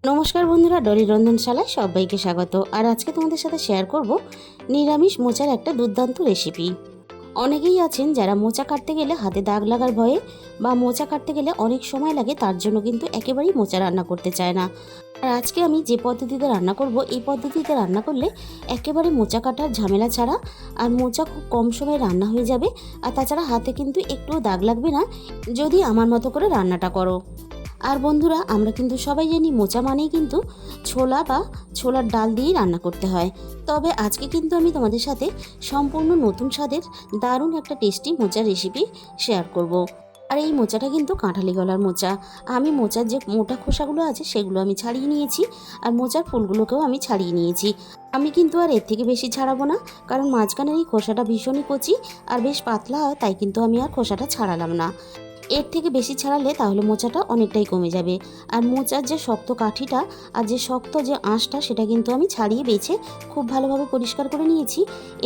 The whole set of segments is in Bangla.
নমস্কার বন্ধুরা, ডলি রন্ধনশালায় সবাইকে স্বাগত। আর আজকে তোমাদের সাথে শেয়ার করব নিরামিষ মোচার একটা দুর্দান্ত রেসিপি। অনেকেই আছেন যারা মোচা কাটতে গেলে হাতে দাগ লাগার ভয়ে বা মোচা কাটতে গেলে অনেক সময় লাগে, তার জন্য কিন্তু একেবারেই মোচা রান্না করতে চায় না। আর আজকে আমি যে পদ্ধতিতে রান্না করব, এই পদ্ধতিতে রান্না করলে একেবারে মোচা কাটার ঝামেলা ছাড়া আর মোচা খুব কম সময়ে রান্না হয়ে যাবে। আর তাছাড়া হাতে কিন্তু একটুও দাগ লাগবে না যদি আমার মতো করে রান্নাটা করো। আর বন্ধুরা, আমরা কিন্তু সবাই জানি মোচা মানেই কিন্তু ছোলা বা ছোলার ডাল দিয়েই রান্না করতে হয়। তবে আজকে কিন্তু আমি তোমাদের সাথে সম্পূর্ণ নতুন স্বাদের দারুণ একটা টেস্টি মোচার রেসিপি শেয়ার করব। আর এই মোচাটা কিন্তু কাঁঠালি গলার মোচা। আমি মোচার যে মোটা খোসাগুলো আছে সেগুলো আমি ছাড়িয়ে নিয়েছি, আর মোচার ফুলগুলোকেও আমি ছাড়িয়ে নিয়েছি। আমি কিন্তু আর এর থেকে বেশি ছাড়াবো না, কারণ মাঝখানের এই খোসাটা ভীষণই কচি আর বেশ পাতলা হয়, তাই কিন্তু আমি আর খোসাটা ছাড়ালাম না। এর থেকে বেশি ছাড়ালে তাহলে মোচাটা অনেকটাই কমে যাবে। আর মোচার যে শক্ত কাঠিটা আর যে শক্ত যে আঁশটা, সেটা কিন্তু আমি ছাড়িয়ে বেছে খুব ভালোভাবে পরিষ্কার করে নিয়েছি।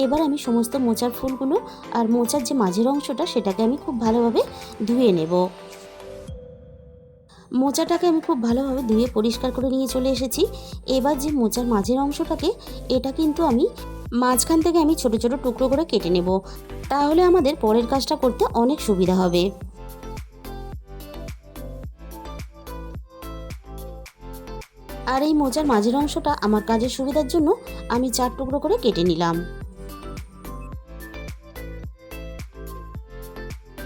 এবার আমি সমস্ত মোচার ফুলগুলো আর মোচার যে মাঝের অংশটা, সেটাকে আমি খুব ভালোভাবে ধুয়ে নেব। মোচাটাকে আমি খুব ভালোভাবে ধুয়ে পরিষ্কার করে নিয়ে চলে এসেছি। এবার যে মোচার মাঝের অংশটাকে, এটা কিন্তু আমি মাঝখান থেকে আমি ছোট ছোট টুকরো করে কেটে নেব, তাহলে আমাদের পরের কাজটা করতে অনেক সুবিধা হবে। আর এই মোচার মাঝের অংশটা আমার কাজের সুবিধার জন্য আমি 4 টুকরো করে কেটে নিলাম।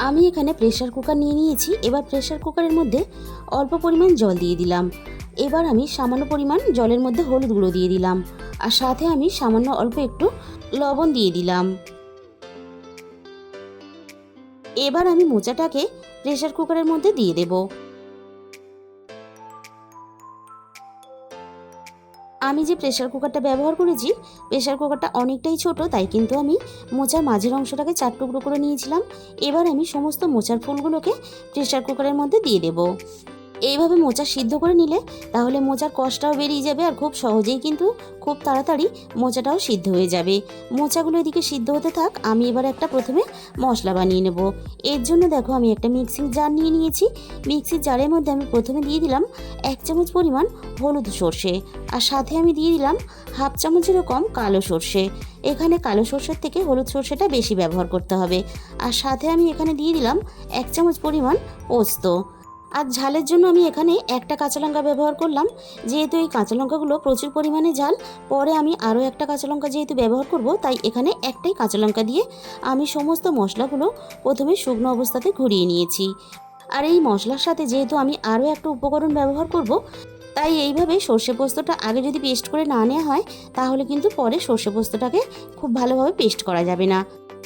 আমি এখানে প্রেসার কুকার নিয়ে নিয়েছি। এবার প্রেসার কুকারের মধ্যে অল্প পরিমাণ জল দিয়ে দিলাম। এবার আমি সামান্য পরিমাণ জলের মধ্যে হলুদ গুঁড়ো দিয়ে দিলাম, আর সাথে আমি সামান্য অল্প একটু লবণ দিয়ে দিলাম। এবার আমি মোচাটাকে প্রেসার কুকারের মধ্যে দিয়ে দেবো। আমি যে প্রেসার কুকারটা ব্যবহার করেছি, প্রেসার কুকারটা অনেকটাই ছোট, তাই কিন্তু আমি মোচার মাঝের অংশটাকে 4 টুকরো করে নিয়েছিলাম। এবার আমি সমস্ত মোচার ফুলগুলোকে প্রেসার কুকারের মধ্যে দিয়ে দেব। এইভাবে মোচা সিদ্ধ করে নিলে তাহলে মোচার কষটাও বেরিয়ে যাবে, আর খুব সহজেই কিন্তু খুব তাড়াতাড়ি মোচাটাও সিদ্ধ হয়ে যাবে। মোচাগুলো এদিকে সিদ্ধ হতে থাক, আমি এবার একটা প্রথমে মশলা বানিয়ে নেব। এর জন্য দেখো, আমি একটা মিক্সিং জার নিয়ে নিয়েছি। মিক্সির জারের মধ্যে আমি প্রথমে দিয়ে দিলাম 1 চামচ পরিমাণ হলুদ সর্ষে, আর সাথে আমি দিয়ে দিলাম হাফ চামচেরও কম কালো সর্ষে। এখানে কালো সর্ষের থেকে হলুদ সর্ষেটা বেশি ব্যবহার করতে হবে। আর সাথে আমি এখানে দিয়ে দিলাম 1 চামচ পরিমাণ পোস্ত। আর ঝালের জন্য আমি এখানে একটা কাঁচা লঙ্কা ব্যবহার করলাম, যেহেতু এই কাঁচা লঙ্কাগুলো প্রচুর পরিমাণে ঝাল। পরে আমি আরও একটা কাঁচা লঙ্কা যেহেতু ব্যবহার করব, তাই এখানে একটাই কাঁচা লঙ্কা দিয়ে আমি সমস্ত মশলাগুলো প্রথমে শুকনো অবস্থাতে ঘুরিয়ে নিয়েছি। আর এই মশলার সাথে যেহেতু আমি আরও একটা উপকরণ ব্যবহার করব, তাই এইভাবে সর্ষে পোস্তটা আগে যদি পেস্ট করে না নেওয়া হয়, তাহলে কিন্তু পরে সর্ষে পোস্তটাকে খুব ভালোভাবে পেস্ট করা যাবে না।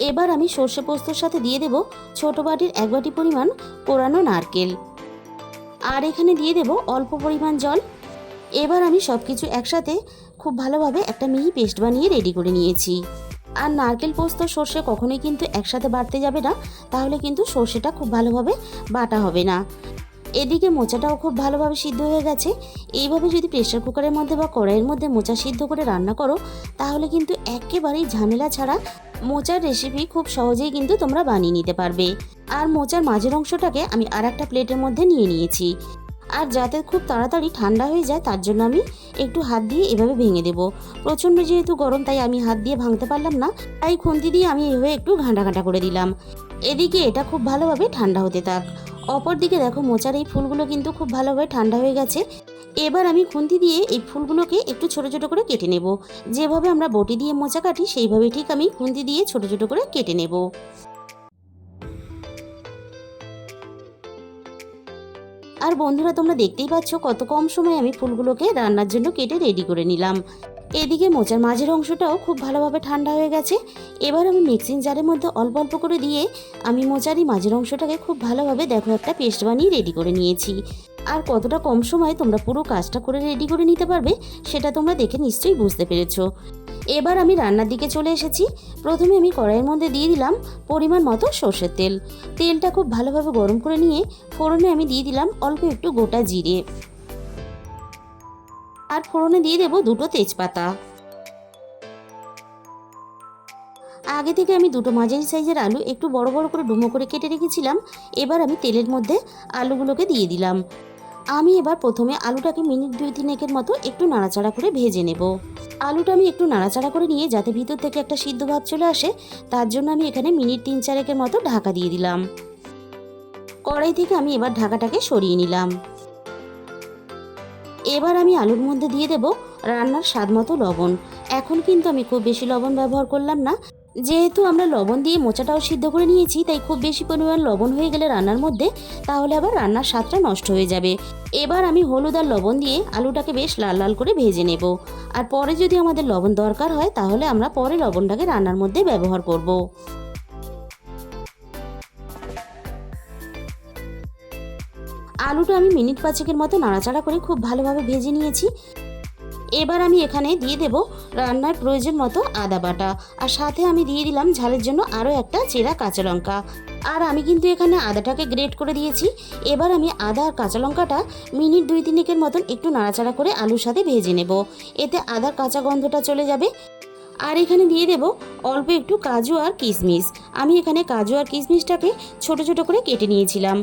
এবার আমি সর্ষে পোস্তর সাথে দিয়ে দেব ছোটো বাটির 1 বাটি পরিমাণ কোরানো নারকেল, আর এখানে দিয়ে দেব অল্প পরিমাণ জল। এবার আমি সব কিছু একসাথে খুব ভালোভাবে একটা মিহি পেস্ট বানিয়ে রেডি করে নিয়েছি। আর নারকেল পোস্ত সর্ষে কখনোই কিন্তু একসাথে বাটতে যাবে না, তাহলে কিন্তু সর্ষেটা খুব ভালোভাবে বাটা হবে না। এদিকে মোচাটাও খুব ভালোভাবে সিদ্ধ হয়ে গেছে। এইভাবে যদি প্রেসার কুকারের মধ্যে বা কড়াইয়ের মধ্যে মোচা সিদ্ধ করে রান্না করো, তাহলে কিন্তু একেবারেই ঝামেলা ছাড়া মোচার রেসিপি খুব সহজেই কিন্তু তোমরা বানিয়ে নিতে পারবে। আর মোচার মাঝের অংশটাকে আমি আর একটা প্লেটের মধ্যে নিয়ে নিয়েছি। আর যাতে খুব তাড়াতাড়ি ঠান্ডা হয়ে যায়, তার জন্য আমি একটু হাত দিয়ে এভাবে ভেঙে দেব। প্রচণ্ড যেহেতু গরম, তাই আমি হাত দিয়ে ভাঙতে পারলাম না, তাই খুন্তি দিয়ে আমি এভাবে একটু ঘাঁটা ঘাঁটা করে দিলাম। এদিকে এটা খুব ভালোভাবে ঠান্ডা হতে থাক। অপর দিকে দেখো, মোচার এই ফুলগুলো কিন্তু খুব ভালোভাবে ঠান্ডা হয়ে গেছে। এবার আমি খুন্তি দিয়ে এই ফুলগুলোকে একটু ছোট ছোট করে কেটে নেব। যেভাবে আমরা বটি দিয়ে মোচা কাটি, সেইভাবে ঠিক আমি খুন্তি দিয়ে ছোট ছোট করে কেটে নেব। আর বন্ধুরা, তোমরা দেখতেই পাচ্ছ কত কম সময়ে আমি ফুলগুলোকে রান্নার জন্য কেটে রেডি করে নিলাম। এদিকে মোচার মাঝের অংশটাও খুব ভালোভাবে ঠান্ডা হয়ে গেছে। এবার আমি মিক্সিং জারের মধ্যে অল্প অল্প করে দিয়ে আমি মোচারই মাঝের অংশটাকে খুব ভালোভাবে দেখো একটা পেস্ট বানিয়ে রেডি করে নিয়েছি। আর কতটা কম সময়ে তোমরা পুরো কাজটা করে রেডি করে নিতে পারবে, সেটা তোমরা দেখে নিশ্চয়ই বুঝতে পেরেছো। এবার আমি রান্নার দিকে চলে এসেছি। প্রথমে আমি কড়াইয়ের মধ্যে দিয়ে দিলাম পরিমাণ মতো সর্ষের তেল। তেলটা খুব ভালোভাবে গরম করে নিয়ে ফোড়নে আমি দিয়ে দিলাম অল্প একটু গোটা জিরে, আর ফোড়নে দিয়ে দেব 2টো তেজপাতা। আগে থেকে আমি 2টো মাঝারি সাইজের আলু একটু বড় বড় করে ডুমো করে কেটে রেখেছিলাম। এবার আমি তেলের মধ্যে আলুগুলোকে দিয়ে দিলাম। আমি এবার প্রথমে আলুটাকে মিনিট 2-3 মতো একটু নাড়াচাড়া করে ভেজে নেব। আলুটা আমি একটু নাড়াচাড়া করে নিয়ে যাতে ভিতর থেকে একটা সিদ্ধ ভাব চলে আসে, তার জন্য আমি এখানে মিনিট 3-4 মতো ঢাকা দিয়ে দিলাম। কড়াই থেকে আমি এবার ঢাকাটাকে সরিয়ে নিলাম। এবার আমি আলুর মধ্যে দিয়ে দেব রান্নার স্বাদ মতো লবণ। এখন কিন্তু আমি খুব বেশি লবণ ব্যবহার করলাম না, যেহেতু আমরা লবণ দিয়ে মোচাটাও সিদ্ধ করে নিয়েছি, তাই খুব বেশি পরিমাণ লবণ হয়ে গেলে রান্নার মধ্যে তাহলে আবার রান্নার স্বাদটা নষ্ট হয়ে যাবে। এবার আমি হলুদ আর লবণ দিয়ে আলুটাকে বেশ লাল লাল করে ভেজে নেব। আর পরে যদি আমাদের লবণ দরকার হয় তাহলে আমরা পরে লবণটাকে রান্নার মধ্যে ব্যবহার করব। আলুটা আমি মিনিট 5 মতো নাড়াচাড়া করে খুব ভালোভাবে ভেজে নিয়েছি। এবার আমি এখানে দিয়ে দেব রান্নার প্রয়োজন মতো আদা বাটা, আর সাথে আমি দিয়ে দিলাম ঝালের জন্য আরও একটা চেরা কাঁচা লঙ্কা। আর আমি কিন্তু এখানে আদাটাকে গ্রেট করে দিয়েছি। এবার আমি আদা আর কাঁচা লঙ্কাটা মিনিট 2-3 মতন একটু নাড়াচাড়া করে আলুর সাথে ভেজে নেব, এতে আদার কাঁচা গন্ধটা চলে যাবে। আর এখানে দিয়ে দেব অল্প একটু কাজু আর কিশমিশ। আমি এখানে কাজু আর কিশমিশটাকে ছোট ছোট করে কেটে নিয়েছিলাম।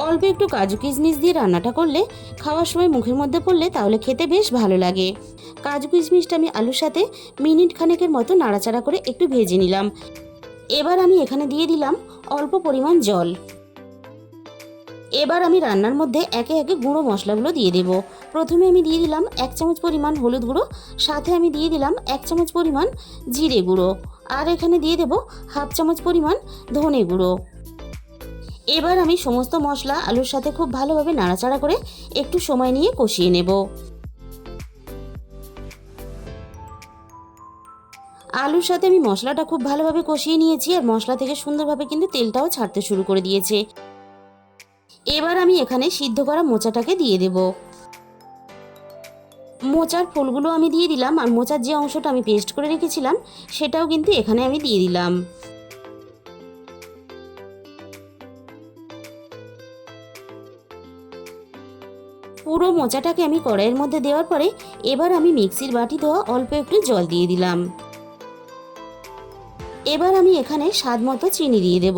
অল্প একটু কাজু কিশমিশ দিয়ে রান্নাটা করলে, খাওয়ার সময় মুখের মধ্যে পড়লে তাহলে খেতে বেশ ভালো লাগে। কাজু কিশমিশটা আমি আলুর সাথে মিনিট খানেকের মতো নাড়াচাড়া করে একটু ভেজে নিলাম। এবার আমি এখানে দিয়ে দিলাম অল্প পরিমাণ জল। এবার আমি রান্নার মধ্যে একে একে গুঁড়ো মশলাগুলো দিয়ে দেব। প্রথমে আমি দিয়ে দিলাম 1 চামচ পরিমাণ হলুদ গুঁড়ো, সাথে আমি দিয়ে দিলাম 1 চামচ পরিমাণ জিরে গুঁড়ো, আর এখানে দিয়ে দেব 1/2 চামচ পরিমাণ ধনে গুঁড়ো। এবার আমি সমস্ত মশলা আলুর সাথে খুব ভালোভাবে নাড়াচাড়া করে একটু সময় নিয়ে কষিয়ে নেব। আলুর সাথে আমি মশলাটা খুব ভালোভাবে কষিয়ে নিয়েছি, আর মশলা থেকে সুন্দরভাবে কিন্তু তেলটাও ছাড়তে শুরু করে দিয়েছে। এবার আমি এখানে সিদ্ধ করা মোচাটাকে দিয়ে দেব। মোচার ফুলগুলো আমি দিয়ে দিলাম, আর মোচার যে অংশটা আমি পেস্ট করে রেখেছিলাম সেটাও কিন্তু এখানে আমি দিয়ে দিলাম। পুরো মোচাটাকে আমি কড়াইয়ের মধ্যে দেওয়ার পরে এবার আমি মিক্সির বাটি ধোয়া অল্প একটু জল দিয়ে দিলাম। এবার আমি এখানে স্বাদ মতো চিনি দিয়ে দেব।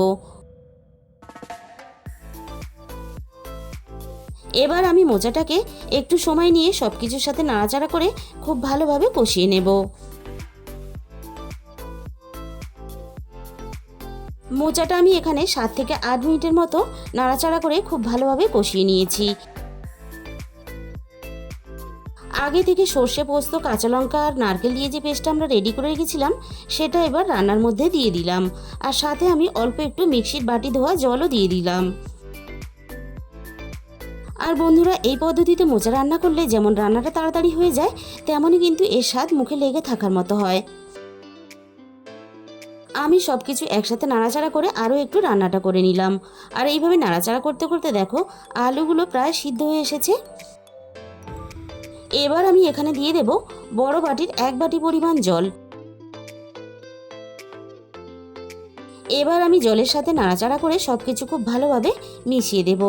এবার আমি মোচাটাকে একটু সময় নিয়ে সব কিছুর সাথে নাড়াচাড়া করে খুব ভালোভাবে কষিয়ে নেব। মোচাটা আমি এখানে 7 থেকে 8 মিনিটের মতো নাড়াচাড়া করে খুব ভালোভাবে কষিয়ে নিয়েছি। আগে থেকে সর্ষে পোস্ত, কাঁচা লঙ্কা আর নারকেল দিয়ে যে পেস্টটা আমরা রেডি করে রেখেছিলাম সেটা এবার রান্নার মধ্যে দিয়ে দিলাম, আর সাথে আমি অল্প একটু মিক্সির বাটি ধোয়া জলও দিয়ে দিলাম। আর বন্ধুরা, এই পদ্ধতিতে মোচা রান্না করলে যেমন রান্নাটা তাড়াতাড়ি হয়ে যায়, তেমনই কিন্তু এর স্বাদ মুখে লেগে থাকার মতো হয়। আমি সব কিছু একসাথে নাড়াচাড়া করে আরও একটু রান্নাটা করে নিলাম। আর এইভাবে নাড়াচাড়া করতে করতে দেখো আলুগুলো প্রায় সিদ্ধ হয়ে এসেছে। এবার আমি এখানে দিয়ে দেব বড় বাটির 1 বাটি পরিমাণ জল। এবার আমি জলের সাথে নাড়াচাড়া করে সবকিছু খুব ভালোভাবে মিশিয়ে দেব।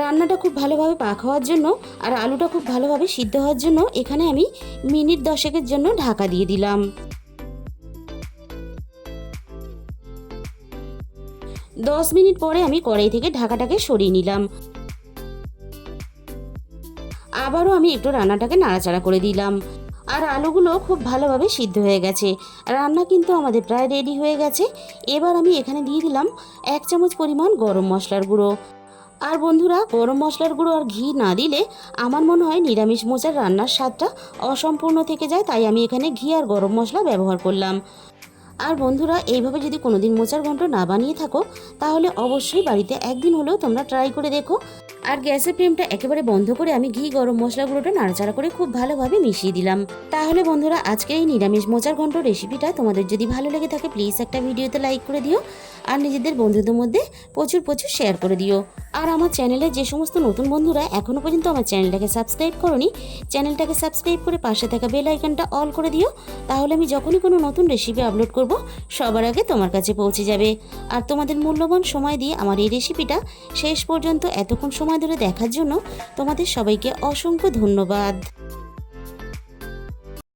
রান্নাটা খুব ভালোভাবে পাক হওয়ার জন্য আর আলুটা খুব ভালোভাবে সিদ্ধ হওয়ার জন্য এখানে আমি মিনিট 10 জন্য ঢাকা দিয়ে দিলাম। 10 মিনিট পরে আমি কড়াই থেকে ঢাকাটাকে সরিয়ে নিলাম। আবারও আমি একটু রান্নাটাকে নাড়াচাড়া করে দিলাম, আর আলুগুলো খুব ভালোভাবে সিদ্ধ হয়ে গেছে। রান্না কিন্তু আমাদের প্রায় রেডি হয়ে গেছে। এবার আমি এখানে দিয়ে দিলাম 1 চামচ পরিমাণ গরম মশলার গুঁড়ো। আর বন্ধুরা, গরম মশলার গুঁড়ো আর ঘি না দিলে আমার মনে হয় নিরামিষ মোচার রান্নার স্বাদটা অসম্পূর্ণ থেকে যায়, তাই আমি এখানে ঘি আর গরম মশলা ব্যবহার করলাম। আর বন্ধুরা, এইভাবে যদি কোনোদিন মোচার ঘন্ট না বানিয়ে থাকো তাহলে অবশ্যই বাড়িতে একদিন হলেও তোমরা ট্রাই করে দেখো। আর গ্যাসের ফ্লেমটা একেবারে বন্ধ করে আমি ঘি গরম মশলাগুলোটা নাড়াচাড়া করে খুব ভালোভাবে মিশিয়ে দিলাম। তাহলে বন্ধুরা, আজকের এই নিরামিষ মোচার ঘন্ট রেসিপিটা তোমাদের যদি ভালো লেগে থাকে প্লিজ একটা ভিডিওতে লাইক করে দিও, আর নিজেদের বন্ধুদের মধ্যে প্রচুর প্রচুর শেয়ার করে দিও। আর আমার চ্যানেলে যে সমস্ত নতুন বন্ধুরা এখনও পর্যন্ত আমার চ্যানেলটাকে সাবস্ক্রাইব করোনি, চ্যানেলটাকে সাবস্ক্রাইব করে পাশে থাকা বেল আইকনটা অল করে দিও। তাহলে আমি যখনই কোনো নতুন রেসিপি আপলোড করব সবার আগে তোমার কাছে পৌঁছে যাবে। আর তোমাদের মূল্যবান সময় দিয়ে আমার এই রেসিপিটা শেষ পর্যন্ত এতক্ষণ সময় ধরে দেখার জন্য তোমাদের সবাইকে অসংখ্য ধন্যবাদ।